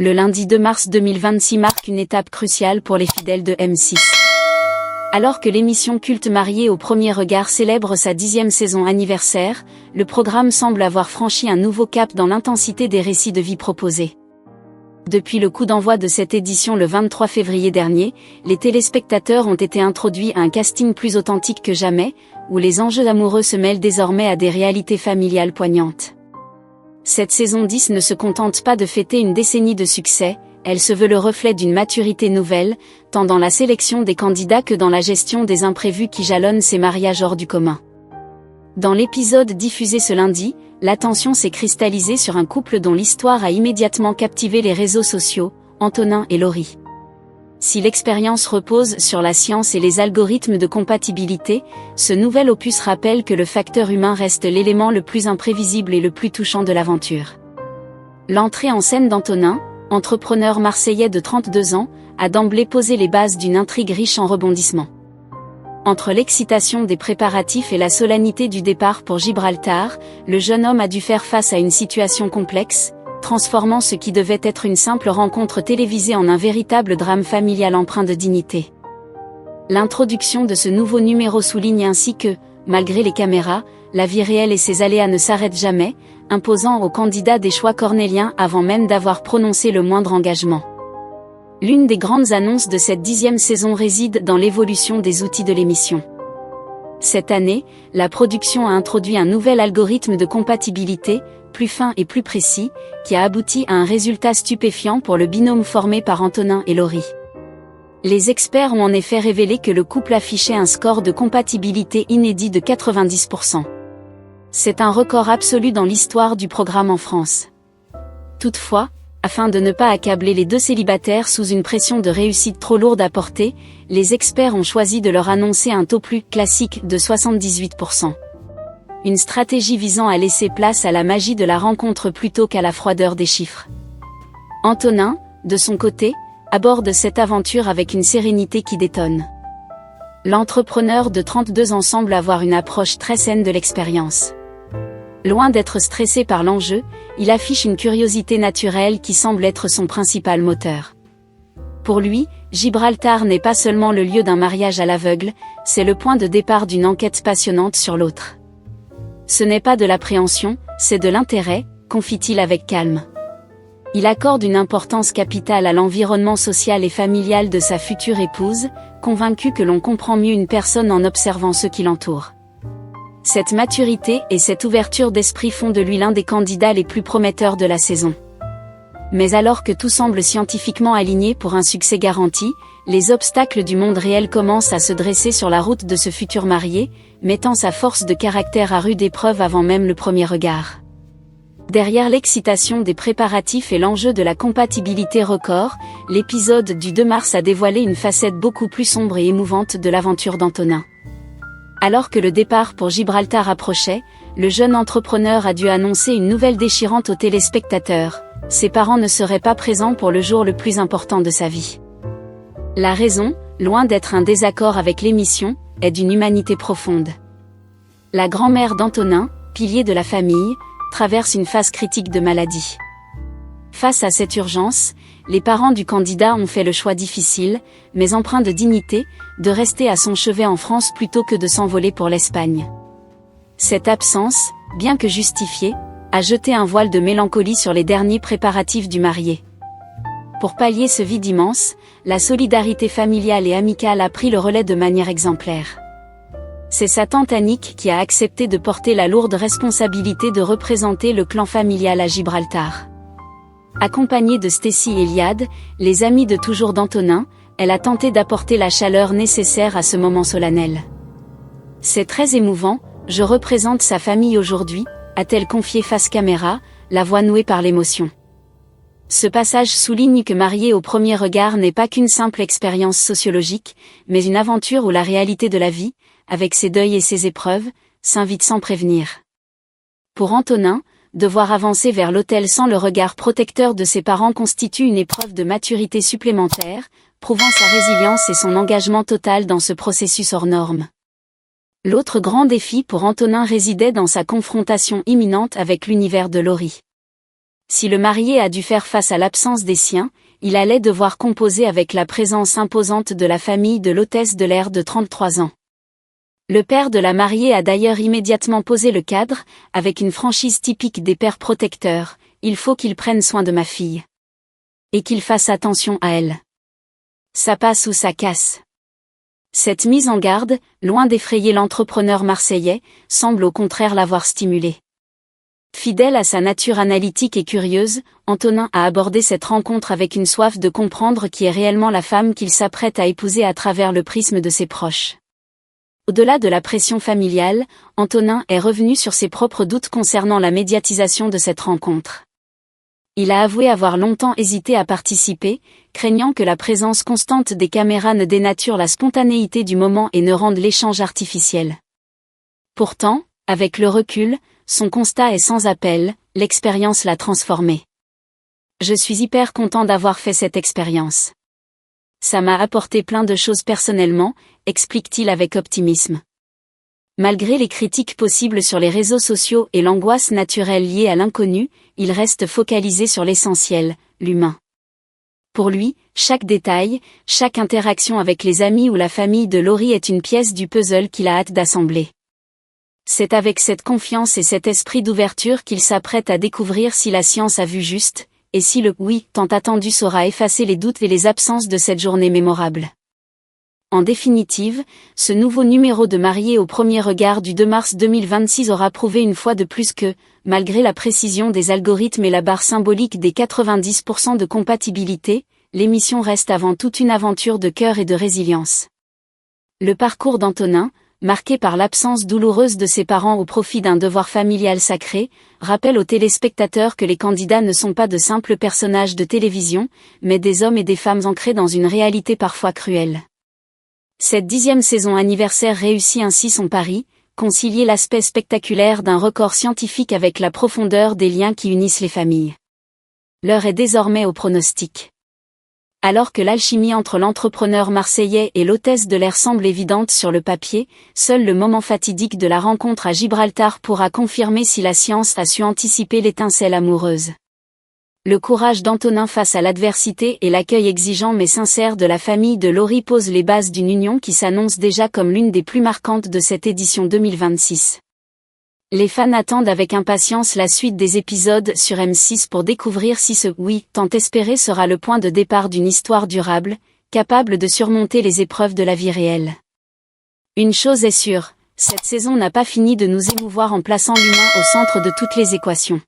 Le lundi 2 mars 2026 marque une étape cruciale pour les fidèles de M6. Alors que l'émission culte Mariés au premier regard célèbre sa 10e saison anniversaire, le programme semble avoir franchi un nouveau cap dans l'intensité des récits de vie proposés. Depuis le coup d'envoi de cette édition le 23 février dernier, les téléspectateurs ont été introduits à un casting plus authentique que jamais, où les enjeux amoureux se mêlent désormais à des réalités familiales poignantes. Cette saison 10 ne se contente pas de fêter une décennie de succès, elle se veut le reflet d'une maturité nouvelle, tant dans la sélection des candidats que dans la gestion des imprévus qui jalonnent ces mariages hors du commun. Dans l'épisode diffusé ce lundi, l'attention s'est cristallisée sur un couple dont l'histoire a immédiatement captivé les réseaux sociaux, Antonin et Laurie. Si l'expérience repose sur la science et les algorithmes de compatibilité, ce nouvel opus rappelle que le facteur humain reste l'élément le plus imprévisible et le plus touchant de l'aventure. L'entrée en scène d'Antonin, entrepreneur marseillais de 32 ans, a d'emblée posé les bases d'une intrigue riche en rebondissements. Entre l'excitation des préparatifs et la solennité du départ pour Gibraltar, le jeune homme a dû faire face à une situation complexe, transformant ce qui devait être une simple rencontre télévisée en un véritable drame familial empreint de dignité. L'introduction de ce nouveau numéro souligne ainsi que, malgré les caméras, la vie réelle et ses aléas ne s'arrêtent jamais, imposant aux candidats des choix cornéliens avant même d'avoir prononcé le moindre engagement. L'une des grandes annonces de cette 10e saison réside dans l'évolution des outils de l'émission. Cette année, la production a introduit un nouvel algorithme de compatibilité, plus fin et plus précis, qui a abouti à un résultat stupéfiant pour le binôme formé par Antonin et Laurie. Les experts ont en effet révélé que le couple affichait un score de compatibilité inédit de 90%. C'est un record absolu dans l'histoire du programme en France. Toutefois, afin de ne pas accabler les deux célibataires sous une pression de réussite trop lourde à porter, les experts ont choisi de leur annoncer un taux plus classique de 78%. Une stratégie visant à laisser place à la magie de la rencontre plutôt qu'à la froideur des chiffres. Antonin, de son côté, aborde cette aventure avec une sérénité qui détonne. L'entrepreneur de 32 ans semble avoir une approche très saine de l'expérience. Loin d'être stressé par l'enjeu, il affiche une curiosité naturelle qui semble être son principal moteur. Pour lui, Gibraltar n'est pas seulement le lieu d'un mariage à l'aveugle, c'est le point de départ d'une enquête passionnante sur l'autre. Ce n'est pas de l'appréhension, c'est de l'intérêt, confie-t-il avec calme. Il accorde une importance capitale à l'environnement social et familial de sa future épouse, convaincu que l'on comprend mieux une personne en observant ceux qui l'entourent. Cette maturité et cette ouverture d'esprit font de lui l'un des candidats les plus prometteurs de la saison. Mais alors que tout semble scientifiquement aligné pour un succès garanti, les obstacles du monde réel commencent à se dresser sur la route de ce futur marié, mettant sa force de caractère à rude épreuve avant même le premier regard. Derrière l'excitation des préparatifs et l'enjeu de la compatibilité record, l'épisode du 2 mars a dévoilé une facette beaucoup plus sombre et émouvante de l'aventure d'Antonin. Alors que le départ pour Gibraltar approchait, le jeune entrepreneur a dû annoncer une nouvelle déchirante aux téléspectateurs. Ses parents ne seraient pas présents pour le jour le plus important de sa vie. La raison, loin d'être un désaccord avec l'émission, est d'une humanité profonde. La grand-mère d'Antonin, pilier de la famille, traverse une phase critique de maladie. Face à cette urgence, les parents du candidat ont fait le choix difficile, mais empreint de dignité, de rester à son chevet en France plutôt que de s'envoler pour l'Espagne. Cette absence, bien que justifiée, a jeté un voile de mélancolie sur les derniers préparatifs du marié. Pour pallier ce vide immense, la solidarité familiale et amicale a pris le relais de manière exemplaire. C'est sa tante Annick qui a accepté de porter la lourde responsabilité de représenter le clan familial à Gibraltar. Accompagnée de Stécie et Eliade, les amis de toujours d'Antonin, elle a tenté d'apporter la chaleur nécessaire à ce moment solennel. C'est très émouvant, je représente sa famille aujourd'hui, a-t-elle confié face caméra, la voix nouée par l'émotion. Ce passage souligne que Mariés au premier regard n'est pas qu'une simple expérience sociologique, mais une aventure où la réalité de la vie, avec ses deuils et ses épreuves, s'invite sans prévenir. Pour Antonin, devoir avancer vers l'autel sans le regard protecteur de ses parents constitue une épreuve de maturité supplémentaire, prouvant sa résilience et son engagement total dans ce processus hors norme. L'autre grand défi pour Antonin résidait dans sa confrontation imminente avec l'univers de Laurie. Si le marié a dû faire face à l'absence des siens, il allait devoir composer avec la présence imposante de la famille de l'hôtesse de l'air de 33 ans. Le père de la mariée a d'ailleurs immédiatement posé le cadre, avec une franchise typique des pères protecteurs: il faut qu'il prenne soin de ma fille. Et qu'il fasse attention à elle. Ça passe ou ça casse. Cette mise en garde, loin d'effrayer l'entrepreneur marseillais, semble au contraire l'avoir stimulé. Fidèle à sa nature analytique et curieuse, Antonin a abordé cette rencontre avec une soif de comprendre qui est réellement la femme qu'il s'apprête à épouser à travers le prisme de ses proches. Au-delà de la pression familiale, Antonin est revenu sur ses propres doutes concernant la médiatisation de cette rencontre. Il a avoué avoir longtemps hésité à participer, craignant que la présence constante des caméras ne dénature la spontanéité du moment et ne rende l'échange artificiel. Pourtant, avec le recul, son constat est sans appel: l'expérience l'a transformé. Je suis hyper content d'avoir fait cette expérience. Ça m'a apporté plein de choses personnellement, explique-t-il avec optimisme. Malgré les critiques possibles sur les réseaux sociaux et l'angoisse naturelle liée à l'inconnu, il reste focalisé sur l'essentiel, l'humain. Pour lui, chaque détail, chaque interaction avec les amis ou la famille de Laurie est une pièce du puzzle qu'il a hâte d'assembler. C'est avec cette confiance et cet esprit d'ouverture qu'il s'apprête à découvrir si la science a vu juste, et si le « oui » tant attendu saura effacer les doutes et les absences de cette journée mémorable. En définitive, ce nouveau numéro de Mariés au premier regard du 2 mars 2026 aura prouvé une fois de plus que, malgré la précision des algorithmes et la barre symbolique des 90% de compatibilité, l'émission reste avant tout une aventure de cœur et de résilience. Le parcours d'Antonin, marqué par l'absence douloureuse de ses parents au profit d'un devoir familial sacré, rappelle aux téléspectateurs que les candidats ne sont pas de simples personnages de télévision, mais des hommes et des femmes ancrés dans une réalité parfois cruelle. Cette 10e saison anniversaire réussit ainsi son pari: concilier l'aspect spectaculaire d'un record scientifique avec la profondeur des liens qui unissent les familles. L'heure est désormais au pronostic. Alors que l'alchimie entre l'entrepreneur marseillais et l'hôtesse de l'air semble évidente sur le papier, seul le moment fatidique de la rencontre à Gibraltar pourra confirmer si la science a su anticiper l'étincelle amoureuse. Le courage d'Antonin face à l'adversité et l'accueil exigeant mais sincère de la famille de Laurie posent les bases d'une union qui s'annonce déjà comme l'une des plus marquantes de cette édition 2026. Les fans attendent avec impatience la suite des épisodes sur M6 pour découvrir si ce « oui » tant espéré sera le point de départ d'une histoire durable, capable de surmonter les épreuves de la vie réelle. Une chose est sûre, cette saison n'a pas fini de nous émouvoir en plaçant l'humain au centre de toutes les équations.